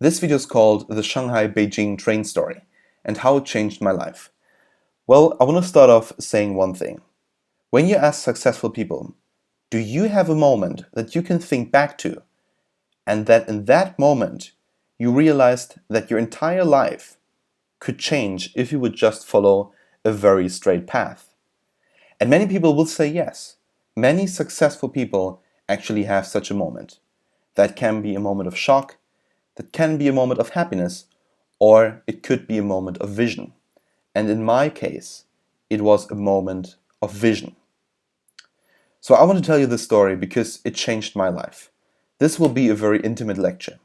This video is called The Shanghai-Beijing Train Story and How It Changed My Life. Well, I want to start off saying one thing. When you ask successful people, do you have a moment that you can think back to, and that in that moment you realized that your entire life could change if you would just follow a very straight path? And many people will say yes. Many successful people actually have such a moment. That can be a moment of shock, that can be a moment of happiness, or it could be a moment of vision. And in my case, it was a moment of vision. So I want to tell you this story because it changed my life. This will be a very intimate lecture.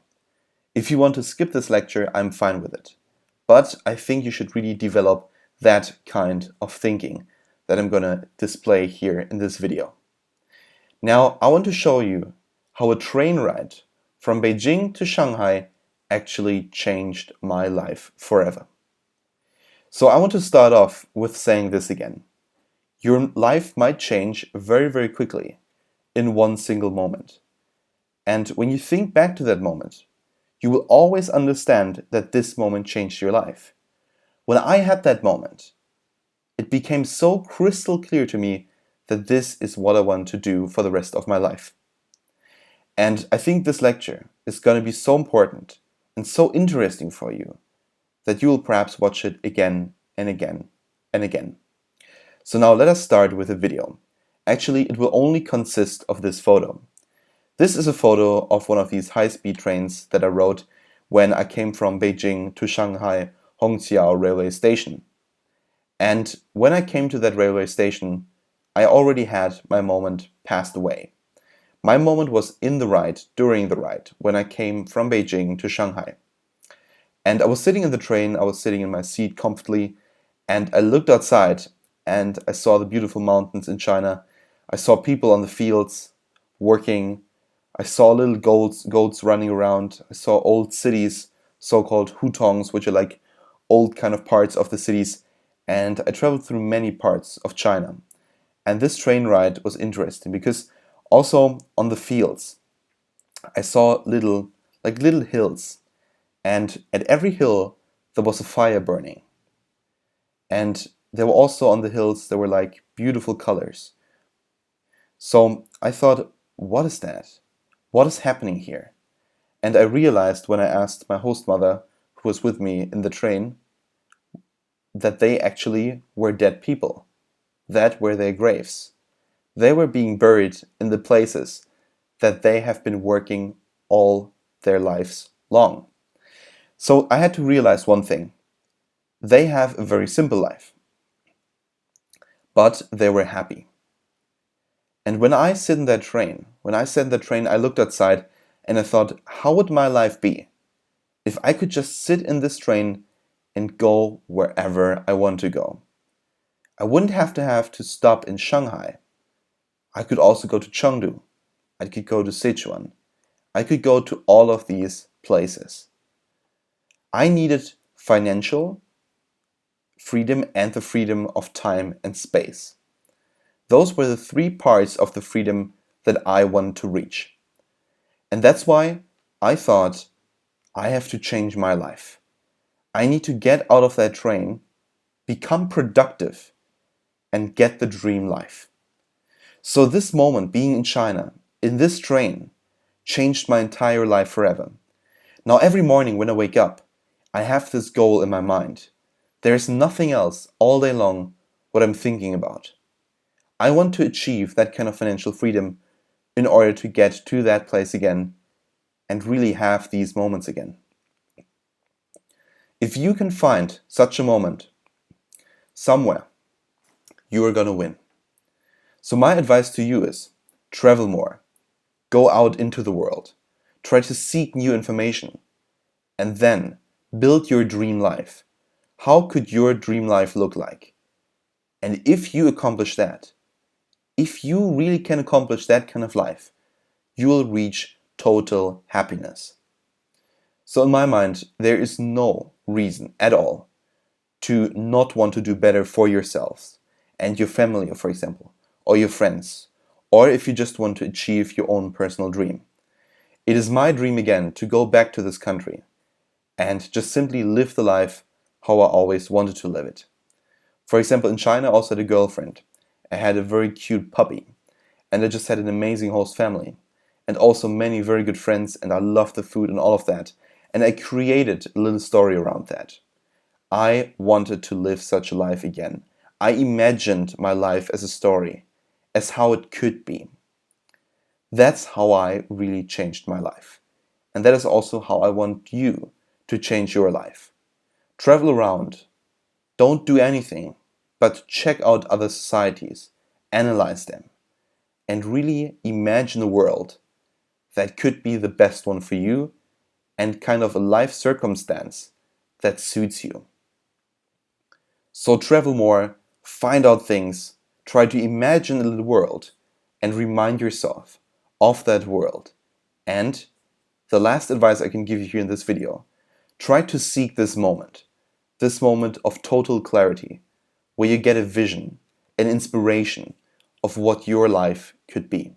If you want to skip this lecture, I'm fine with it. But I think you should really develop that kind of thinking that I'm going to display here in this video. Now, I want to show you how a train ride from Beijing to Shanghai actually changed my life forever. So I want to start off with saying this again. Your life might change very, very quickly in one single moment. And when you think back to that moment, you will always understand that this moment changed your life. When I had that moment, it became so crystal clear to me that this is what I want to do for the rest of my life. And I think this lecture is going to be so important and so interesting for you that you will perhaps watch it again and again and again. So now let us start with a video. Actually, it will only consist of this photo. This is a photo of one of these high-speed trains that I rode when I came from Beijing to Shanghai Hongqiao railway station. And when I came to that railway station, I already had my moment passed away. My moment was in the ride, during the ride, when I came from Beijing to Shanghai. And I was sitting in the train, I was sitting in my seat comfortably, and I looked outside and I saw the beautiful mountains in China. I saw people on the fields working. I saw little goats running around. I saw old cities, so-called hutongs, which are like old kind of parts of the cities. And I traveled through many parts of China. And this train ride was interesting because also on the fields, I saw little hills, and at every hill there was a fire burning. And there were also on the hills, there were like beautiful colors. So I thought, what is that? What is happening here? And I realized when I asked my host mother, who was with me in the train, that they actually were dead people. That were their graves. They were being buried in the places that they have been working all their lives long. So I had to realize one thing. They have a very simple life, but they were happy. And when I sat in that train, I looked outside and I thought, how would my life be if I could just sit in this train and go wherever I want to go? I wouldn't have to stop in Shanghai. I could also go to Chengdu. I could go to Sichuan. I could go to all of these places. I needed financial freedom and the freedom of time and space. Those were the three parts of the freedom that I wanted to reach. And that's why I thought, I have to change my life. I need to get out of that train, become productive, and get the dream life. So this moment, being in China, in this train, changed my entire life forever. Now every morning when I wake up, I have this goal in my mind. There is nothing else all day long what I'm thinking about. I want to achieve that kind of financial freedom in order to get to that place again and really have these moments again. If you can find such a moment somewhere, you are going to win. So my advice to you is travel more, go out into the world, try to seek new information, and then build your dream life. How could your dream life look like? And if you accomplish that, if you really can accomplish that kind of life, you will reach total happiness. So in my mind, there is no reason at all to not want to do better for yourselves and your family, for example, or your friends, or if you just want to achieve your own personal dream. It is my dream again to go back to this country and just simply live the life how I always wanted to live it. For example, in China, I also had a girlfriend. I had a very cute puppy, and I just had an amazing host family, and also many very good friends, and I loved the food and all of that. And I created a little story around that. I wanted to live such a life again. I imagined my life as a story, as how it could be. That's how I really changed my life. And that is also how I want you to change your life. Travel around. Don't do anything, but check out other societies, analyze them, and really imagine a world that could be the best one for you and kind of a life circumstance that suits you. So travel more, find out things, try to imagine a little world, and remind yourself of that world. And the last advice I can give you here in this video, try to seek this moment of total clarity, where you get a vision, an inspiration of what your life could be.